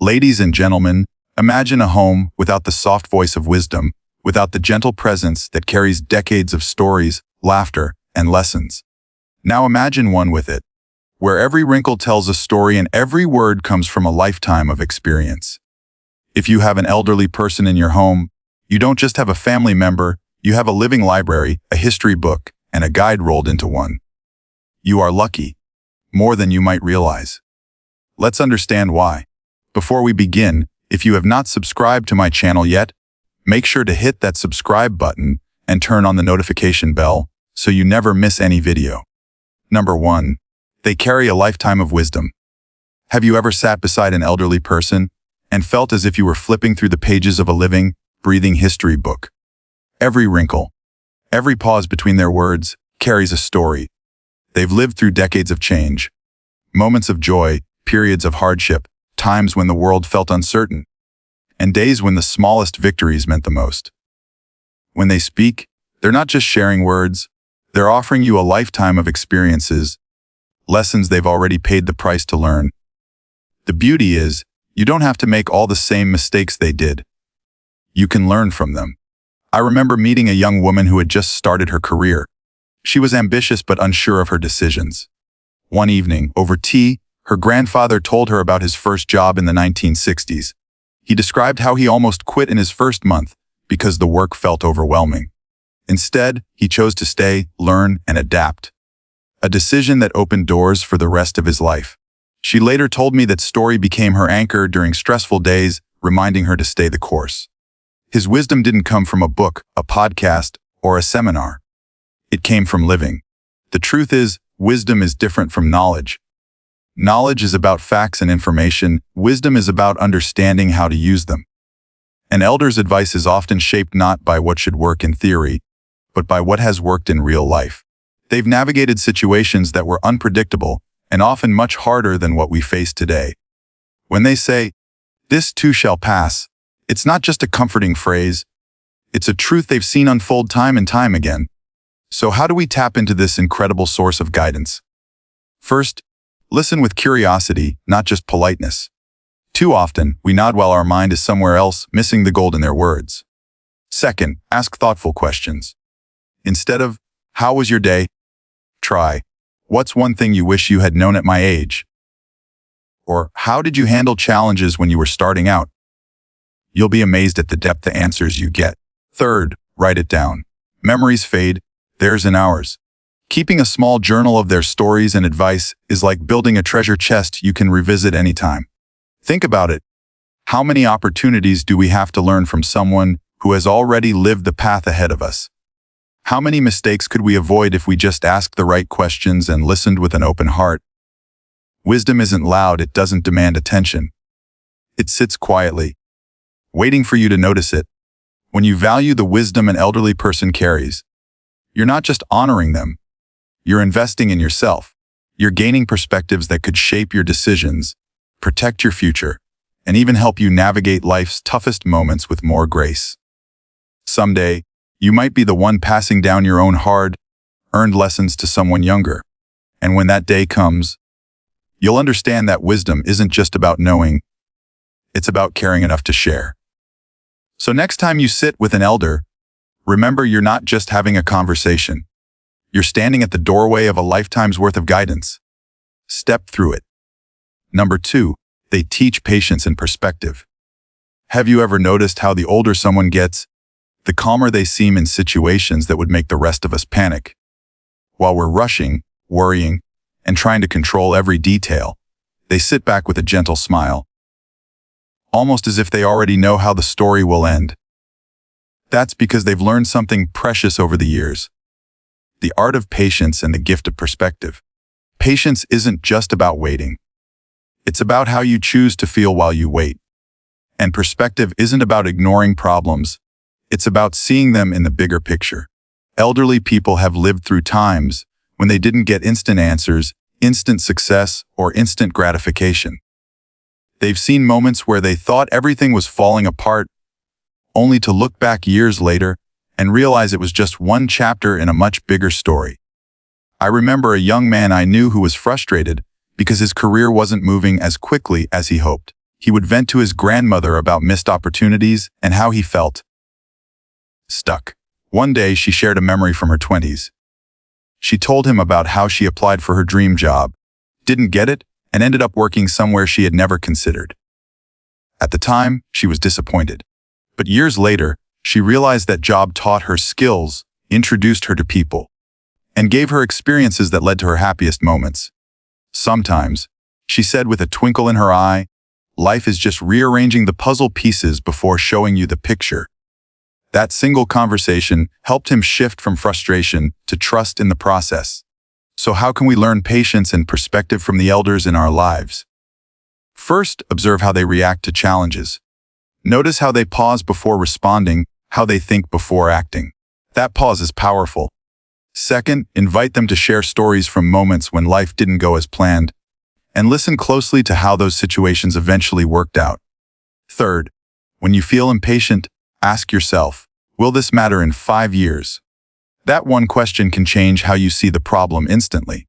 Ladies and gentlemen, imagine a home without the soft voice of wisdom, without the gentle presence that carries decades of stories, laughter, and lessons. Now imagine one with it, where every wrinkle tells a story and every word comes from a lifetime of experience. If you have an elderly person in your home, you don't just have a family member, you have a living library, a history book, and a guide rolled into one. You are lucky, more than you might realize. Let's understand why. Before we begin, if you have not subscribed to my channel yet, make sure to hit that subscribe button and turn on the notification bell so you never miss any video. Number 1. They carry a lifetime of wisdom. Have you ever sat beside an elderly person and felt as if you were flipping through the pages of a living, breathing history book? Every wrinkle, every pause between their words carries a story. They've lived through decades of change, moments of joy, periods of hardship, times when the world felt uncertain, and days when the smallest victories meant the most. When they speak, they're not just sharing words, they're offering you a lifetime of experiences, lessons they've already paid the price to learn. The beauty is, you don't have to make all the same mistakes they did. You can learn from them. I remember meeting a young woman who had just started her career. She was ambitious but unsure of her decisions. One evening, over tea, her grandfather told her about his first job in the 1960s. He described how he almost quit in his first month because the work felt overwhelming. Instead, he chose to stay, learn, and adapt. A decision that opened doors for the rest of his life. She later told me that story became her anchor during stressful days, reminding her to stay the course. His wisdom didn't come from a book, a podcast, or a seminar. It came from living. The truth is, wisdom is different from knowledge. Knowledge is about facts and information. Wisdom is about understanding how to use them. An elder's advice is often shaped not by what should work in theory, but by what has worked in real life. They've navigated situations that were unpredictable and often much harder than what we face today. When they say, "This too shall pass," it's not just a comforting phrase. It's a truth they've seen unfold time and time again. So how do we tap into this incredible source of guidance? First, listen with curiosity, not just politeness. Too often, we nod while our mind is somewhere else, missing the gold in their words. Second, ask thoughtful questions. Instead of, "How was your day?" try, "What's one thing you wish you had known at my age?" Or, "How did you handle challenges when you were starting out?" You'll be amazed at the depth of answers you get. Third, write it down. Memories fade, theirs and ours. Keeping a small journal of their stories and advice is like building a treasure chest you can revisit anytime. Think about it. How many opportunities do we have to learn from someone who has already lived the path ahead of us? How many mistakes could we avoid if we just asked the right questions and listened with an open heart? Wisdom isn't loud, it doesn't demand attention. It sits quietly, waiting for you to notice it. When you value the wisdom an elderly person carries, you're not just honoring them, you're investing in yourself. You're gaining perspectives that could shape your decisions, protect your future, and even help you navigate life's toughest moments with more grace. Someday, you might be the one passing down your own hard-earned lessons to someone younger. And when that day comes, you'll understand that wisdom isn't just about knowing, it's about caring enough to share. So next time you sit with an elder, remember you're not just having a conversation. You're standing at the doorway of a lifetime's worth of guidance. Step through it. Number 2, they teach patience and perspective. Have you ever noticed how the older someone gets, the calmer they seem in situations that would make the rest of us panic? While we're rushing, worrying, and trying to control every detail, they sit back with a gentle smile, almost as if they already know how the story will end. That's because they've learned something precious over the years. The art of patience and the gift of perspective. Patience isn't just about waiting. It's about how you choose to feel while you wait. And perspective isn't about ignoring problems. It's about seeing them in the bigger picture. Elderly people have lived through times when they didn't get instant answers, instant success, or instant gratification. They've seen moments where they thought everything was falling apart, only to look back years later and realize it was just one chapter in a much bigger story. I remember a young man I knew who was frustrated because his career wasn't moving as quickly as he hoped. He would vent to his grandmother about missed opportunities and how he felt stuck. One day, she shared a memory from her 20s. She told him about how she applied for her dream job, didn't get it, and ended up working somewhere she had never considered. At the time, she was disappointed. But years later, she realized that job taught her skills, introduced her to people, and gave her experiences that led to her happiest moments. Sometimes, she said with a twinkle in her eye, life is just rearranging the puzzle pieces before showing you the picture. That single conversation helped him shift from frustration to trust in the process. So how can we learn patience and perspective from the elders in our lives? First, observe how they react to challenges. Notice how they pause before responding, how they think before acting. That pause is powerful. Second, invite them to share stories from moments when life didn't go as planned, and listen closely to how those situations eventually worked out. Third, when you feel impatient, ask yourself, will this matter in 5 years? That one question can change how you see the problem instantly.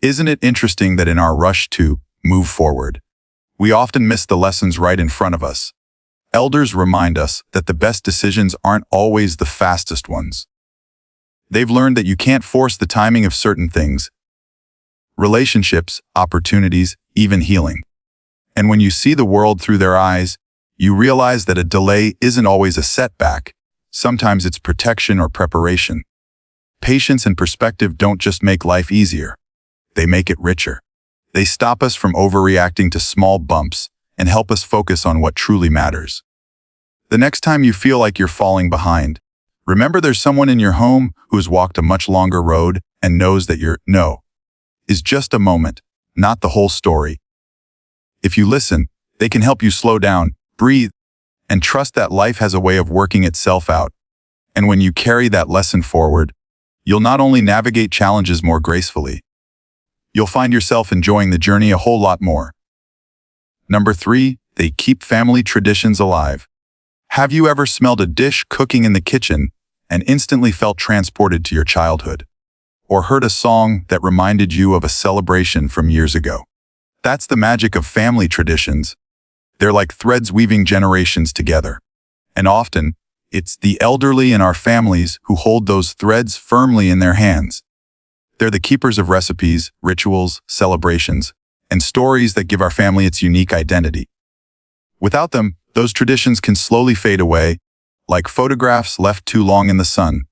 Isn't it interesting that in our rush to move forward, we often miss the lessons right in front of us? Elders remind us that the best decisions aren't always the fastest ones. They've learned that you can't force the timing of certain things, relationships, opportunities, even healing. And when you see the world through their eyes, you realize that a delay isn't always a setback. Sometimes it's protection or preparation. Patience and perspective don't just make life easier. They make it richer. They stop us from overreacting to small bumps and help us focus on what truly matters. The next time you feel like you're falling behind, remember there's someone in your home who has walked a much longer road and knows that your no is just a moment, not the whole story. If you listen, they can help you slow down, breathe, and trust that life has a way of working itself out. And when you carry that lesson forward, you'll not only navigate challenges more gracefully, you'll find yourself enjoying the journey a whole lot more. Number 3, they keep family traditions alive. Have you ever smelled a dish cooking in the kitchen and instantly felt transported to your childhood? Or heard a song that reminded you of a celebration from years ago? That's the magic of family traditions. They're like threads weaving generations together. And often, it's the elderly in our families who hold those threads firmly in their hands. They're the keepers of recipes, rituals, celebrations, and stories that give our family its unique identity. Without them, those traditions can slowly fade away, like photographs left too long in the sun.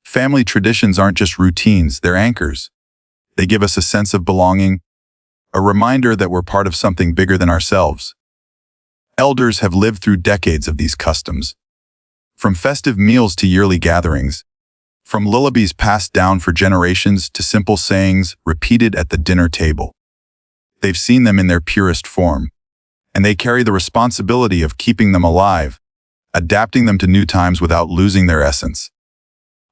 Family traditions aren't just routines, they're anchors. They give us a sense of belonging, a reminder that we're part of something bigger than ourselves. Elders have lived through decades of these customs. From festive meals to yearly gatherings, from lullabies passed down for generations to simple sayings repeated at the dinner table. They've seen them in their purest form, and they carry the responsibility of keeping them alive, adapting them to new times without losing their essence.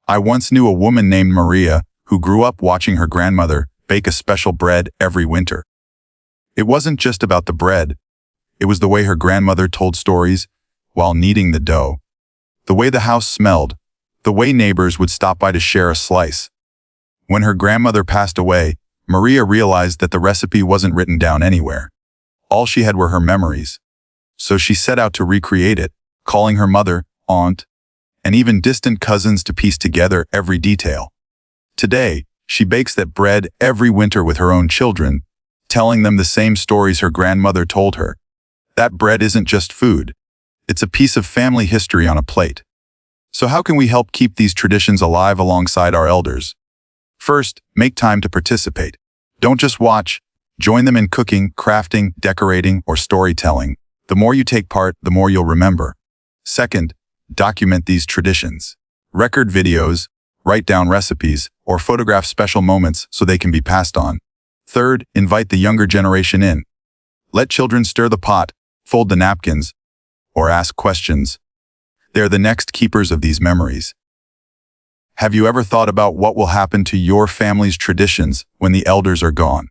I once knew a woman named Maria who grew up watching her grandmother bake a special bread every winter. It wasn't just about the bread. It was the way her grandmother told stories while kneading the dough, the way the house smelled, the way neighbors would stop by to share a slice. When her grandmother passed away, Maria realized that the recipe wasn't written down anywhere. All she had were her memories. So she set out to recreate it, calling her mother, aunt, and even distant cousins to piece together every detail. Today, she bakes that bread every winter with her own children, telling them the same stories her grandmother told her. That bread isn't just food. It's a piece of family history on a plate. So how can we help keep these traditions alive alongside our elders? First, make time to participate. Don't just watch. Join them in cooking, crafting, decorating, or storytelling. The more you take part, the more you'll remember. Second, document these traditions. Record videos, write down recipes, or photograph special moments so they can be passed on. Third, invite the younger generation in. Let children stir the pot, fold the napkins, or ask questions. They're the next keepers of these memories. Have you ever thought about what will happen to your family's traditions when the elders are gone?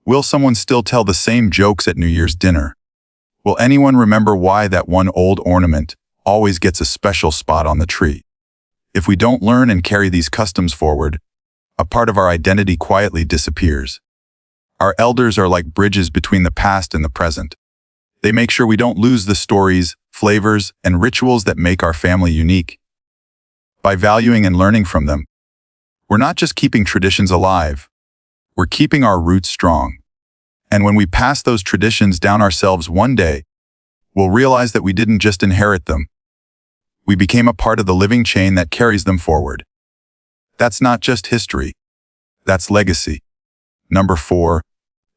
Will someone still tell the same jokes at New Year's dinner? Will anyone remember why that one old ornament always gets a special spot on the tree? If we don't learn and carry these customs forward, a part of our identity quietly disappears. Our elders are like bridges between the past and the present. They make sure we don't lose the stories, flavors, and rituals that make our family unique. By valuing and learning from them, we're not just keeping traditions alive, we're keeping our roots strong. And when we pass those traditions down ourselves one day, we'll realize that we didn't just inherit them. We became a part of the living chain that carries them forward. That's not just history. That's legacy. Number 4,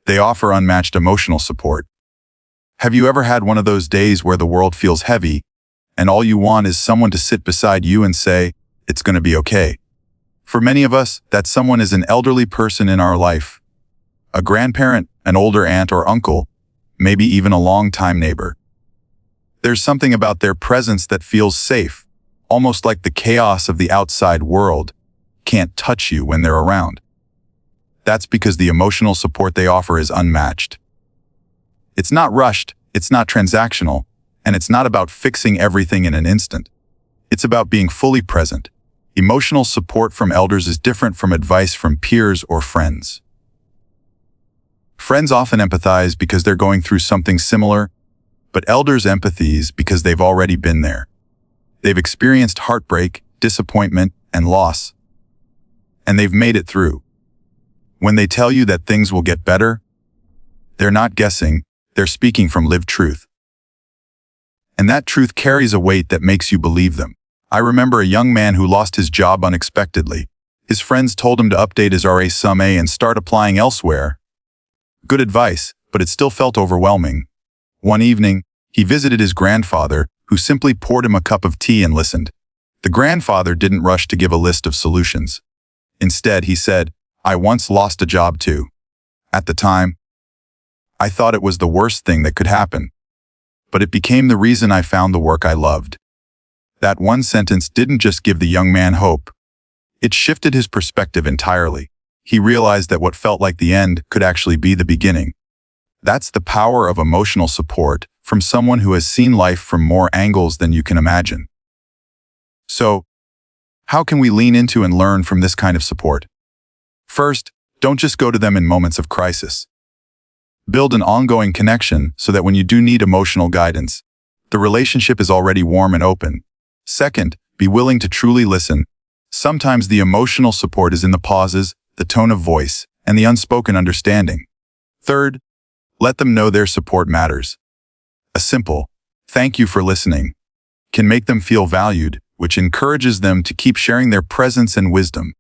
they offer unmatched emotional support. Have you ever had one of those days where the world feels heavy, and all you want is someone to sit beside you and say, "It's going to be okay"? For many of us, that someone is an elderly person in our life. A grandparent, an older aunt or uncle, maybe even a long-time neighbor. There's something about their presence that feels safe, almost like the chaos of the outside world can't touch you when they're around. That's because the emotional support they offer is unmatched. It's not rushed, it's not transactional, and it's not about fixing everything in an instant. It's about being fully present. Emotional support from elders is different from advice from peers or friends. Friends often empathize because they're going through something similar, but elders empathize because they've already been there. They've experienced heartbreak, disappointment, and loss, and they've made it through. When they tell you that things will get better, they're not guessing, they're speaking from lived truth. And that truth carries a weight that makes you believe them. I remember a young man who lost his job unexpectedly. His friends told him to update his resume and start applying elsewhere. Good advice, but it still felt overwhelming. One evening, he visited his grandfather, who simply poured him a cup of tea and listened. The grandfather didn't rush to give a list of solutions. Instead, he said, "I once lost a job too. At the time, I thought it was the worst thing that could happen. But it became the reason I found the work I loved." That one sentence didn't just give the young man hope. It shifted his perspective entirely. He realized that what felt like the end could actually be the beginning. That's the power of emotional support from someone who has seen life from more angles than you can imagine. So, how can we lean into and learn from this kind of support? First, don't just go to them in moments of crisis. Build an ongoing connection so that when you do need emotional guidance, the relationship is already warm and open. Second, be willing to truly listen. Sometimes the emotional support is in the pauses, the tone of voice, and the unspoken understanding. Third, let them know their support matters. A simple, "Thank you for listening," can make them feel valued, which encourages them to keep sharing their presence and wisdom.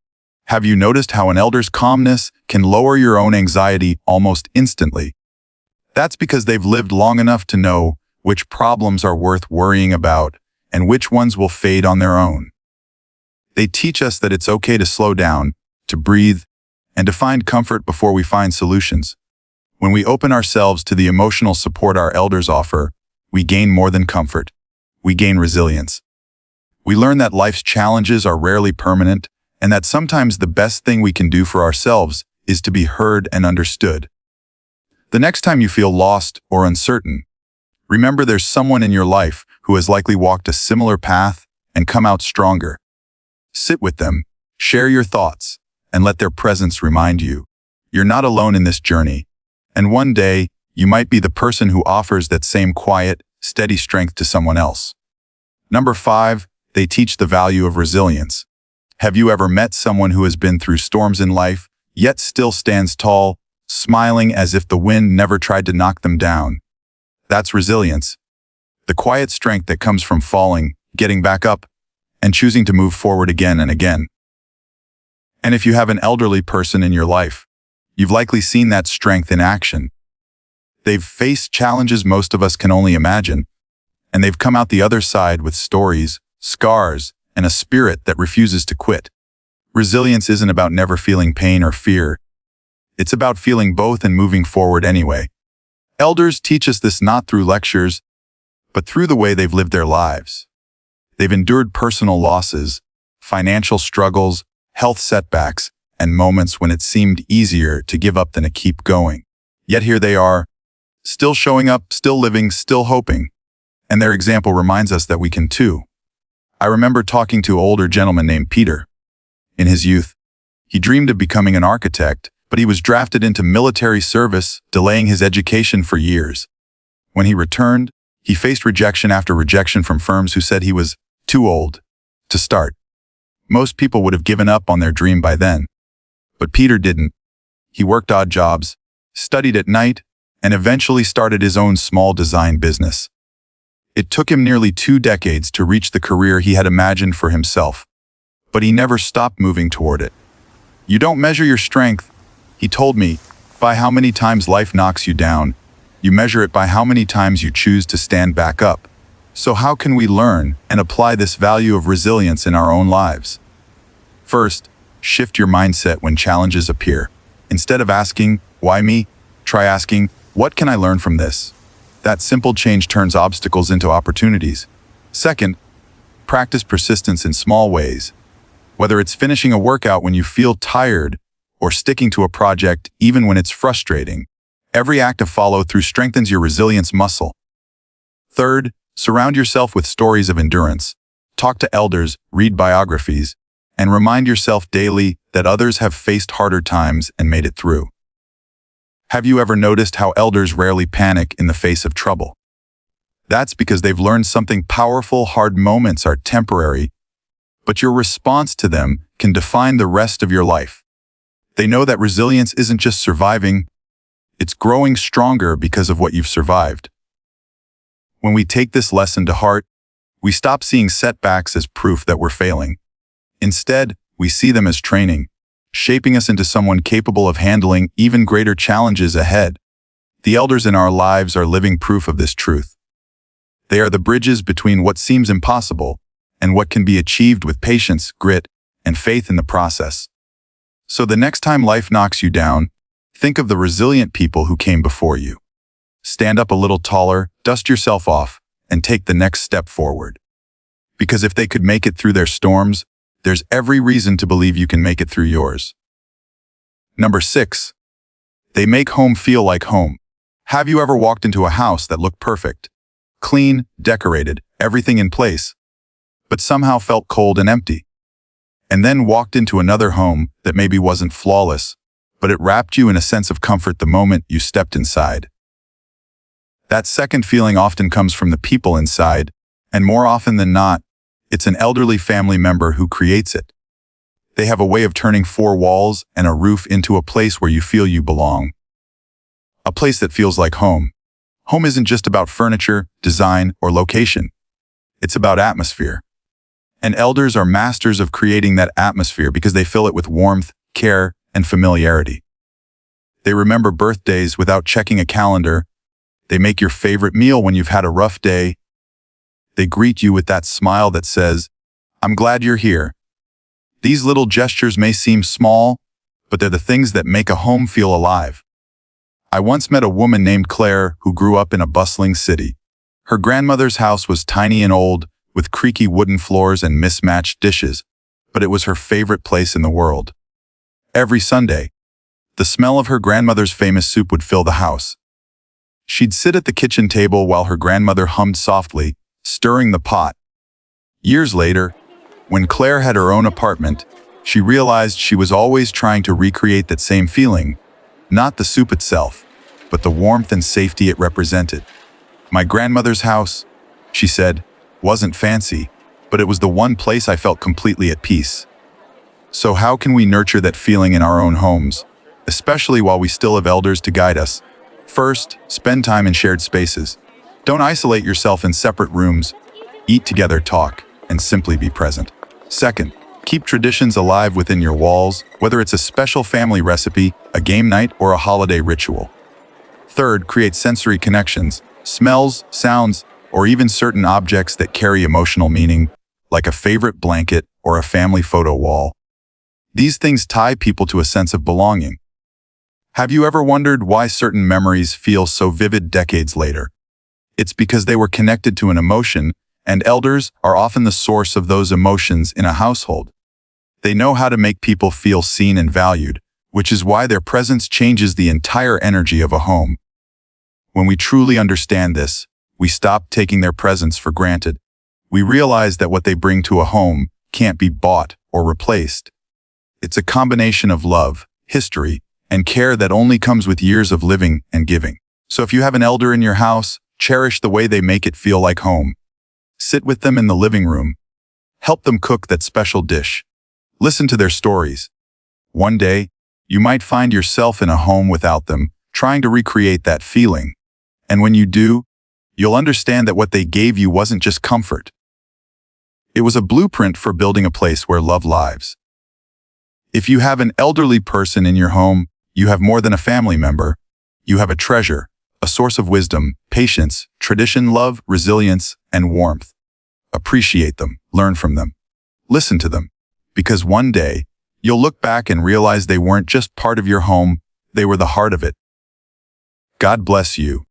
Have you noticed how an elder's calmness can lower your own anxiety almost instantly? That's because they've lived long enough to know which problems are worth worrying about and which ones will fade on their own. They teach us that it's okay to slow down, to breathe, and to find comfort before we find solutions. When we open ourselves to the emotional support our elders offer, we gain more than comfort. We gain resilience. We learn that life's challenges are rarely permanent, and that sometimes the best thing we can do for ourselves is to be heard and understood. The next time you feel lost or uncertain, remember there's someone in your life who has likely walked a similar path and come out stronger. Sit with them, share your thoughts, and let their presence remind you you're not alone in this journey. And one day, you might be the person who offers that same quiet, steady strength to someone else. Number 5, they teach the value of resilience. Have you ever met someone who has been through storms in life, yet still stands tall, smiling as if the wind never tried to knock them down? That's resilience. The quiet strength that comes from falling, getting back up, and choosing to move forward again and again. And if you have an elderly person in your life, you've likely seen that strength in action. They've faced challenges most of us can only imagine, and they've come out the other side with stories, scars, and a spirit that refuses to quit. Resilience isn't about never feeling pain or fear. It's about feeling both and moving forward anyway. Elders teach us this not through lectures, but through the way they've lived their lives. They've endured personal losses, financial struggles, health setbacks, and moments when it seemed easier to give up than to keep going. Yet here they are, still showing up, still living, still hoping. And their example reminds us that we can too. I remember talking to an older gentleman named Peter. In his youth, he dreamed of becoming an architect, but he was drafted into military service, delaying his education for years. When he returned, he faced rejection after rejection from firms who said he was too old to start. Most people would have given up on their dream by then. But Peter didn't. He worked odd jobs, studied at night, and eventually started his own small design business. It took him nearly 2 decades to reach the career he had imagined for himself, but he never stopped moving toward it. You don't measure your strength, he told me, by how many times life knocks you down. You measure it by how many times you choose to stand back up. So how can we learn and apply this value of resilience in our own lives? First, shift your mindset when challenges appear. Instead of asking, "Why me?" try asking, "What can I learn from this?" That simple change turns obstacles into opportunities. Second, practice persistence in small ways. Whether it's finishing a workout when you feel tired or sticking to a project even when it's frustrating, every act of follow-through strengthens your resilience muscle. Third, surround yourself with stories of endurance. Talk to elders, read biographies, and remind yourself daily that others have faced harder times and made it through. Have you ever noticed how elders rarely panic in the face of trouble? That's because they've learned something powerful. Hard moments are temporary, but your response to them can define the rest of your life. They know that resilience isn't just surviving, it's growing stronger because of what you've survived. When we take this lesson to heart, we stop seeing setbacks as proof that we're failing. Instead, we see them as training, shaping us into someone capable of handling even greater challenges ahead. The elders in our lives are living proof of this truth. They are the bridges between what seems impossible and what can be achieved with patience, grit, and faith in the process. So the next time life knocks you down, think of the resilient people who came before you. Stand up a little taller, dust yourself off, and take the next step forward. Because if they could make it through their storms, there's every reason to believe you can make it through yours. Number 6. They make home feel like home. Have you ever walked into a house that looked perfect? Clean, decorated, everything in place, but somehow felt cold and empty? And then walked into another home that maybe wasn't flawless, but it wrapped you in a sense of comfort the moment you stepped inside. That second feeling often comes from the people inside, and more often than not, it's an elderly family member who creates it. They have a way of turning 4 walls and a roof into a place where you feel you belong. A place that feels like home. Home isn't just about furniture, design, or location. It's about atmosphere. And elders are masters of creating that atmosphere because they fill it with warmth, care, and familiarity. They remember birthdays without checking a calendar. They make your favorite meal when you've had a rough day. They greet you with that smile that says, "I'm glad you're here." These little gestures may seem small, but they're the things that make a home feel alive. I once met a woman named Claire who grew up in a bustling city. Her grandmother's house was tiny and old, with creaky wooden floors and mismatched dishes, but it was her favorite place in the world. Every Sunday, the smell of her grandmother's famous soup would fill the house. She'd sit at the kitchen table while her grandmother hummed softly, stirring the pot. Years later, when Claire had her own apartment, she realized she was always trying to recreate that same feeling, not the soup itself, but the warmth and safety it represented. "My grandmother's house," she said, "wasn't fancy, but it was the one place I felt completely at peace." So how can we nurture that feeling in our own homes, especially while we still have elders to guide us? First, spend time in shared spaces. Don't isolate yourself in separate rooms. Eat together, talk, and simply be present. Second, keep traditions alive within your walls, whether it's a special family recipe, a game night, or a holiday ritual. Third, create sensory connections, smells, sounds, or even certain objects that carry emotional meaning, like a favorite blanket or a family photo wall. These things tie people to a sense of belonging. Have you ever wondered why certain memories feel so vivid decades later? It's because they were connected to an emotion, and elders are often the source of those emotions in a household. They know how to make people feel seen and valued, which is why their presence changes the entire energy of a home. When we truly understand this, we stop taking their presence for granted. We realize that what they bring to a home can't be bought or replaced. It's a combination of love, history, and care that only comes with years of living and giving. So if you have an elder in your house, Cherish the way they make it feel like home. Sit with them in the living room. Help them cook that special dish. Listen to their stories. One day, you might find yourself in a home without them, trying to recreate that feeling. And when you do, you'll understand that what they gave you wasn't just comfort. It was a blueprint for building a place where love lives. If you have an elderly person in your home, you have more than a family member. You have a treasure, a source of wisdom, patience, tradition, love, resilience, and warmth. Appreciate them, learn from them, listen to them, because one day, you'll look back and realize they weren't just part of your home, they were the heart of it. God bless you.